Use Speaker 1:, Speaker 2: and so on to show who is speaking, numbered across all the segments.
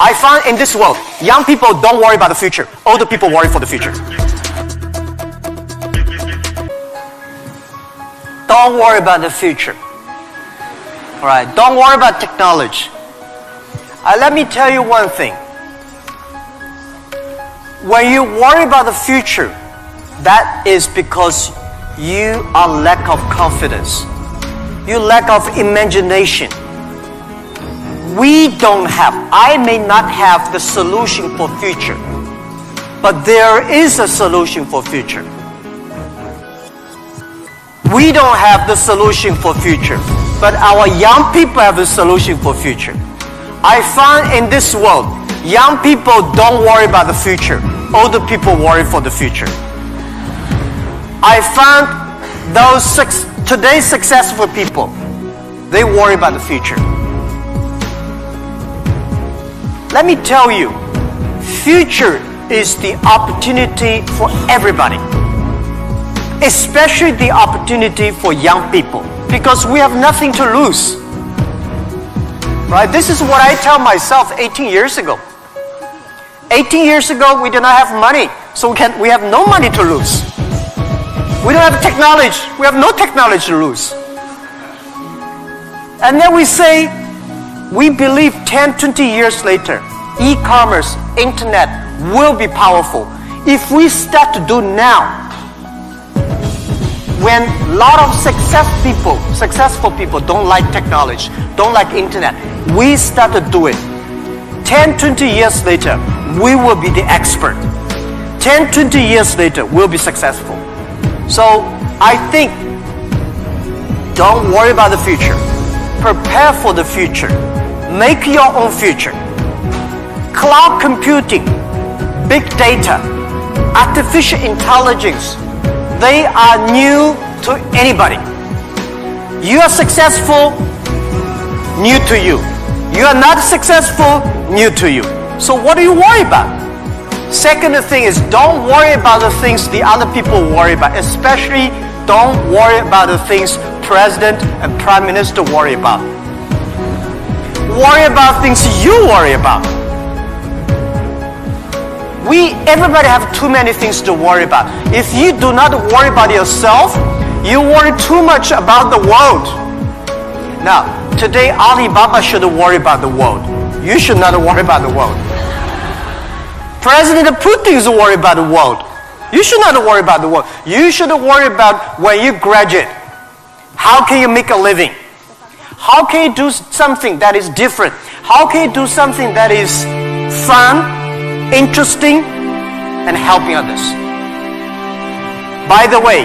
Speaker 1: I find in this world, young people don't worry about the future. Older people worry for the future. Don't worry about the future. All right, don't worry about technology. Let me tell you one thing. When you worry about the future, that is because you are lack of confidence. You lack of imagination. I may not have the solution for future, but there is a solution for future. We don't have the solution for future, but our young people have the solution for future. I find in this world, young people don't worry about the future. Older people worry for the future. I found today's successful people, they worry about the future. Let me tell you, future is the opportunity for everybody, especially the opportunity for young people, because we have nothing to lose. Right? This is what I tell myself 18 years ago. 18 years ago, we did not have money, so we have no money to lose. We don't have technology. We have no technology to lose. And then we say, we believe 10, 20 years later, e-commerce, internet will be powerful. If we start to do now, when a lot of successful people don't like technology, don't like internet, we start to do it. 10, 20 years later, we will be the expert. 10, 20 years later, we'll be successful. So I think, don't worry about the future. Prepare for the future. Make your own future. Cloud computing, big data, artificial intelligence, they are new to anybody. You are successful, new to you. You are not successful, new to you. So what do you worry about? Second thing is, don't worry about the things the other people worry about. Especially, don't worry about the things President and Prime Minister worry about. Worry about things you worry about. Everybody have too many things to worry about. If you do not worry about yourself, you worry too much about the world. Now, today Alibaba should worry about the world. You should not worry about the world. President Putin is worried about the world. You should not worry about the world. You should worry about when you graduate. How can you make a living? How can you do something that is different? How can you do something that is fun, interesting, and helping others? By the way,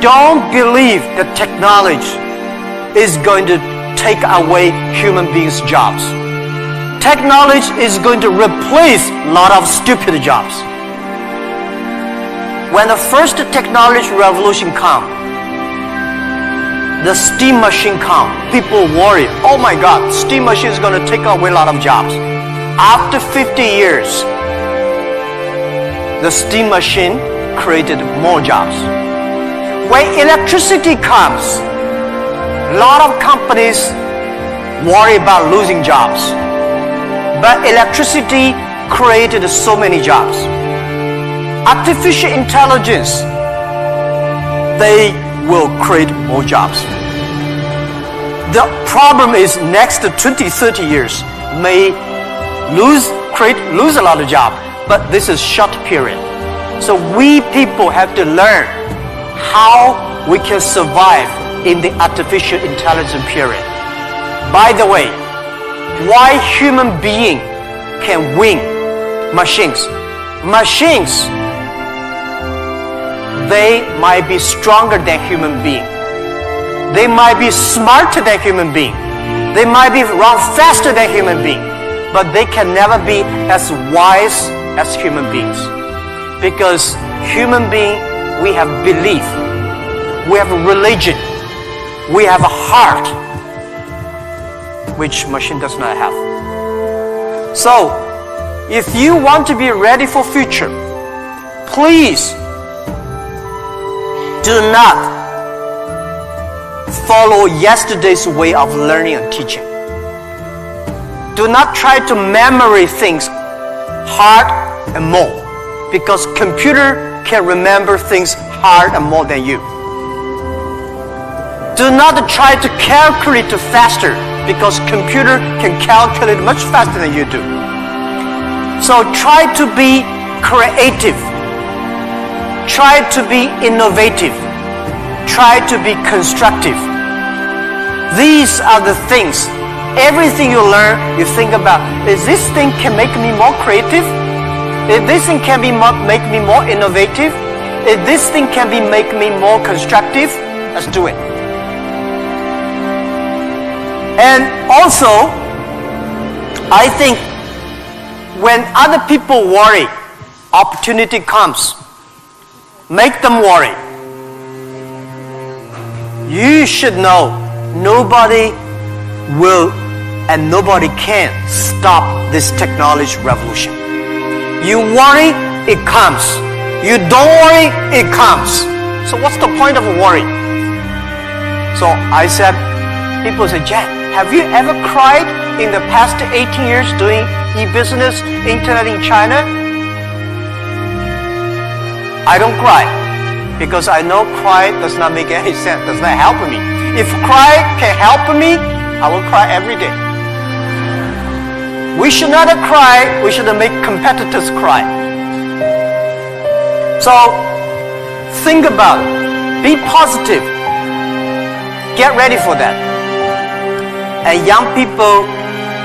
Speaker 1: don't believe that technology is going to take away human beings' jobs. Technology is going to replace a lot of stupid jobs. When the first technology revolution comes, the steam machine comes, people worry, oh my God, steam machine is going to take away a lot of jobs. After 50 years, the steam machine created more jobs. When electricity comes, a lot of companies worry about losing jobs. But electricity created so many jobs. Artificial intelligence, they will create more jobs. The problem is next 20, 30 years may lose a lot of jobs, but this is short period. So we people have to learn how we can survive in the artificial intelligence period. By the way, why human being can win machines? Machines, they might be stronger than human being. They might be smarter than human being. They might be run faster than human being. But they can never be as wise as human beings. Because human being, we have belief. We have a religion. We have a heart, which machine does not have. So, if you want to be ready for future, please do not follow yesterday's way of learning and teaching. Do not try to memory things hard and more, because computer can remember things hard and more than you. Do not try to calculate faster, because computer can calculate much faster than you do. So try to be creative. Try to be innovative. Try to be constructive. These are the things. Everything you learn, you think about, is this thing can make me more creative? If this thing can make me more innovative? If this thing can make me more constructive? Let's do it. And also, I think when other people worry, opportunity comes. Make them worry. You should know nobody will and nobody can stop this technology revolution. You worry, it comes. You don't worry, it comes. So what's the point of worry? So I said, people say, Jack, have you ever cried in the past 18 years doing e-business, internet in China? I don't cry, because I know cry does not make any sense, does not help me. If cry can help me, I will cry every day. We should not cry, we should make competitors cry. So, think about it. Be positive. Get ready for that. And young people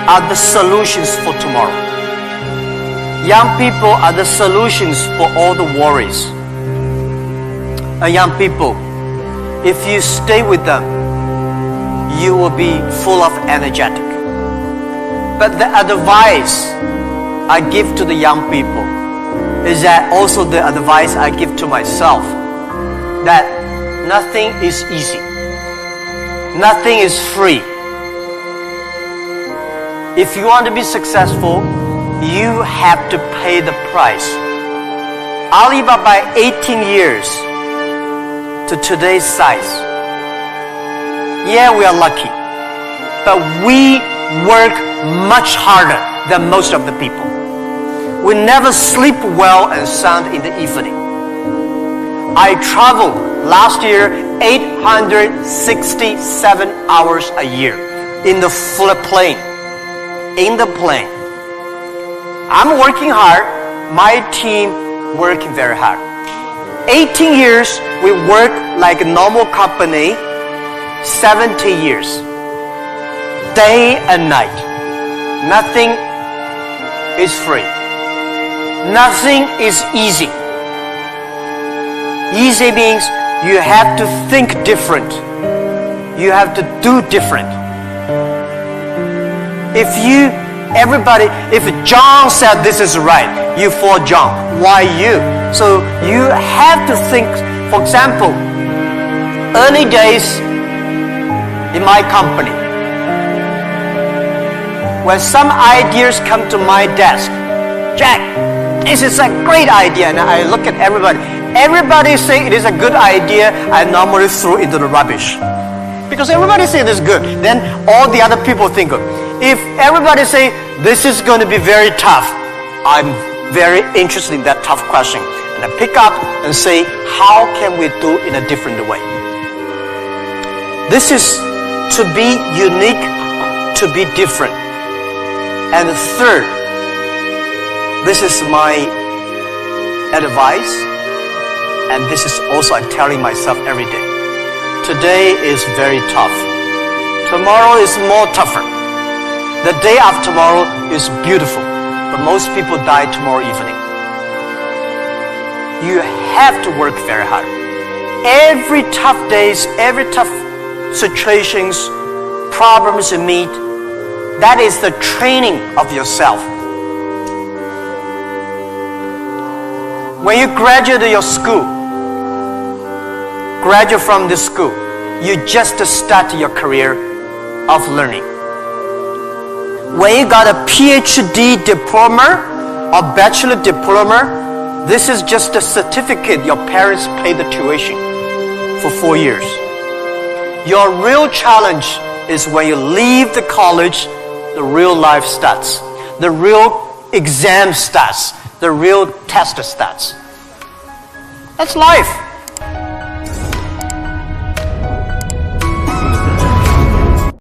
Speaker 1: are the solutions for tomorrow. Young people are the solutions for all the worries. And young people, if you stay with them, you will be full of energetic. But the advice I give to the young people is that also the advice I give to myself, that nothing is easy. Nothing is free. If you want to be successful, you have to pay the price. Alibaba 18 years to today's size. Yeah, we are lucky, but we work much harder than most of the people. We never sleep well and sound in the evening. I traveled last year 867 hours a year in the plane. In the plane. I'm working hard, my team working very hard. 18 years we work like a normal company, 70 years. Day and night. Nothing is free. Nothing is easy. Easy means you have to think different. You have to do different. If John said this is right, you follow John. Why you? So you have to think, for example, early days in my company, when some ideas come to my desk, Jack, this is a great idea, and I look at everybody. Everybody say it is a good idea, I normally throw into the rubbish. Because everybody say it is good, then all the other people think of. If everybody say this is going to be very tough, I'm very interested in that tough question. And I pick up and say, how can we do in a different way? This is to be unique, to be different. And third, this is my advice, and this is also I'm telling myself every day. Today is very tough. Tomorrow is more tougher. The day after tomorrow is beautiful, but most people die tomorrow evening. You have to work very hard. Every tough days, every tough situations, problems you meet, that is the training of yourself. When you graduate your school, graduate from this school, you just start your career of learning. When you got a PhD diploma or bachelor diploma, this is just a certificate your parents paid the tuition for 4 years. Your real challenge is when you leave the college, the real life starts. The real exam starts. The real test starts. That's life.